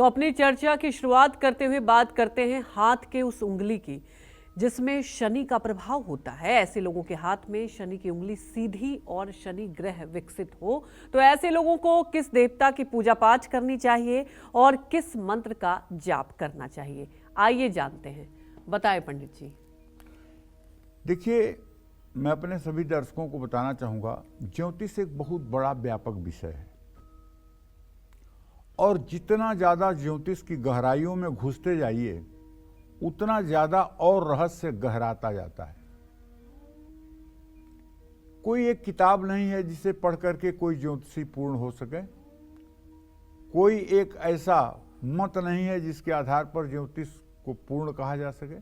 तो अपनी चर्चा की शुरुआत करते हुए बात करते हैं हाथ के उस उंगली की जिसमें शनि का प्रभाव होता है। ऐसे लोगों के हाथ में शनि की उंगली सीधी और शनि ग्रह विकसित हो तो ऐसे लोगों को किस देवता की पूजा पाठ करनी चाहिए और किस मंत्र का जाप करना चाहिए, आइए जानते हैं। बताएं पंडित जी। देखिए, मैं अपने सभी दर्शकों को बताना चाहूँगा, ज्योतिष एक बहुत बड़ा व्यापक विषय है और जितना ज़्यादा ज्योतिष की गहराइयों में घुसते जाइए उतना ज़्यादा और रहस्य गहराता जाता है। कोई एक किताब नहीं है जिसे पढ़ करके कोई ज्योतिषी पूर्ण हो सके। कोई एक ऐसा मत नहीं है जिसके आधार पर ज्योतिष को पूर्ण कहा जा सके।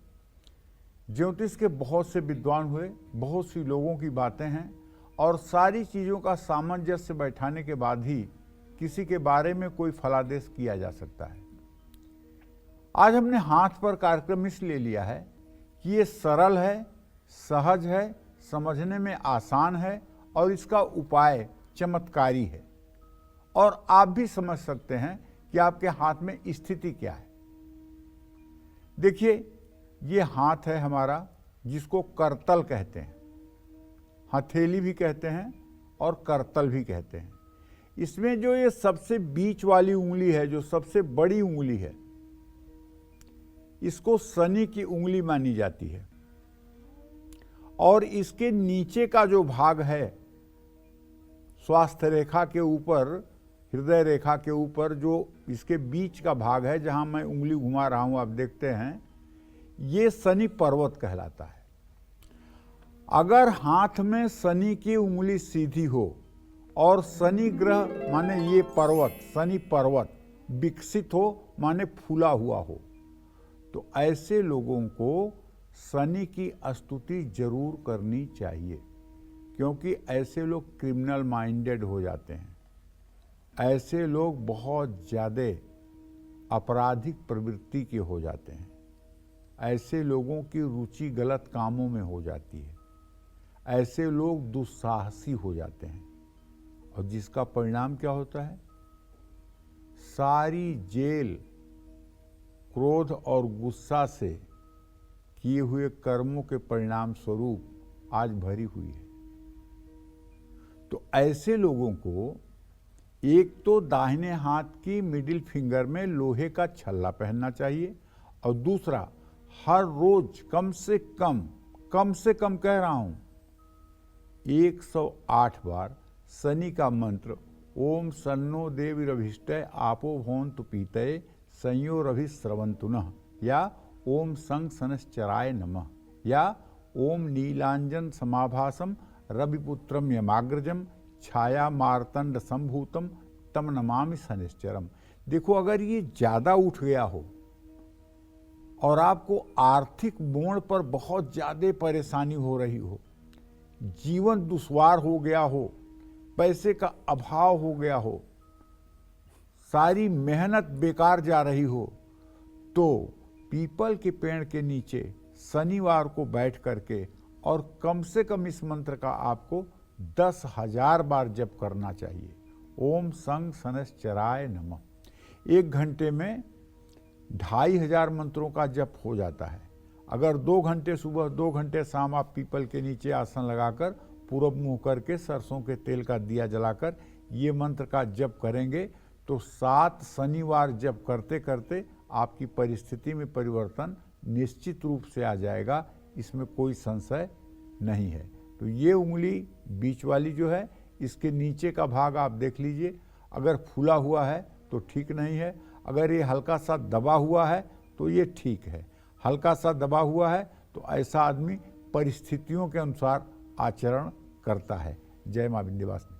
ज्योतिष के बहुत से विद्वान हुए, बहुत सी लोगों की बातें हैं और सारी चीज़ों का सामंजस्य बैठाने के बाद ही किसी के बारे में कोई फलादेश किया जा सकता है। आज हमने हाथ पर कार्यक्रम इसलिए लिया है कि ये सरल है, सहज है, समझने में आसान है और इसका उपाय चमत्कारी है और आप भी समझ सकते हैं कि आपके हाथ में स्थिति क्या है। देखिए, ये हाथ है हमारा जिसको करतल कहते हैं, हथेली भी कहते हैं और करतल भी कहते हैं। इसमें जो ये सबसे बीच वाली उंगली है, जो सबसे बड़ी उंगली है, इसको शनि की उंगली मानी जाती है और इसके नीचे का जो भाग है, स्वास्थ्य रेखा के ऊपर, हृदय रेखा के ऊपर जो इसके बीच का भाग है, जहां मैं उंगली घुमा रहा हूं, आप देखते हैं, ये शनि पर्वत कहलाता है। अगर हाथ में शनि की उंगली सीधी हो और शनि ग्रह माने ये पर्वत, शनि पर्वत विकसित हो माने फूला हुआ हो, तो ऐसे लोगों को शनि की स्तुति जरूर करनी चाहिए, क्योंकि ऐसे लोग क्रिमिनल माइंडेड हो जाते हैं। ऐसे लोग बहुत ज़्यादा आपराधिक प्रवृत्ति के हो जाते हैं। ऐसे लोगों की रुचि गलत कामों में हो जाती है। ऐसे लोग दुस्साहसी हो जाते हैं और जिसका परिणाम क्या होता है? सारी जेल क्रोध और गुस्सा से किए हुए कर्मों के परिणाम स्वरूप आज भरी हुई है। तो ऐसे लोगों को एक तो दाहिने हाथ की मिडिल फिंगर में लोहे का छल्ला पहनना चाहिए और दूसरा, हर रोज कम से कम कह रहा हूं, 108 बार शनि का मंत्र ओम सन्नो देवीरभिष्टय आपो भवन्तु पीतये संयोरभिस्रवन्तुनः या ओम संग सनश्चराय नमः या ओम नीलांजन समाभासम रविपुत्रम यमाग्रजम छाया मार्तंड संभूतम तम नमामि शनिश्चरम। देखो, अगर ये ज़्यादा उठ गया हो और आपको आर्थिक मोड़ पर बहुत ज़्यादा परेशानी हो रही हो, जीवन दुश्वार हो गया हो, पैसे का अभाव हो गया हो, सारी मेहनत बेकार जा रही हो, तो पीपल के पेड़ के नीचे शनिवार को बैठ करके और कम से कम इस मंत्र का आपको 10,000 बार जप करना चाहिए। ओम संग शनश्चराय नमः। 1 घंटे में 2,500 मंत्रों का जप हो जाता है। अगर 2 घंटे सुबह 2 घंटे शाम आप पीपल के नीचे आसन लगाकर पूरब मुंह करके सरसों के तेल का दिया जलाकर ये मंत्र का जप करेंगे तो 7 शनिवार जप करते करते आपकी परिस्थिति में परिवर्तन निश्चित रूप से आ जाएगा, इसमें कोई संशय नहीं है। तो ये उंगली बीच वाली जो है, इसके नीचे का भाग आप देख लीजिए, अगर फूला हुआ है तो ठीक नहीं है, अगर ये हल्का सा दबा हुआ है तो ये ठीक है। हल्का सा दबा हुआ है तो ऐसा आदमी परिस्थितियों के अनुसार आचरण करता है। जय मां विंध्यवासिनी।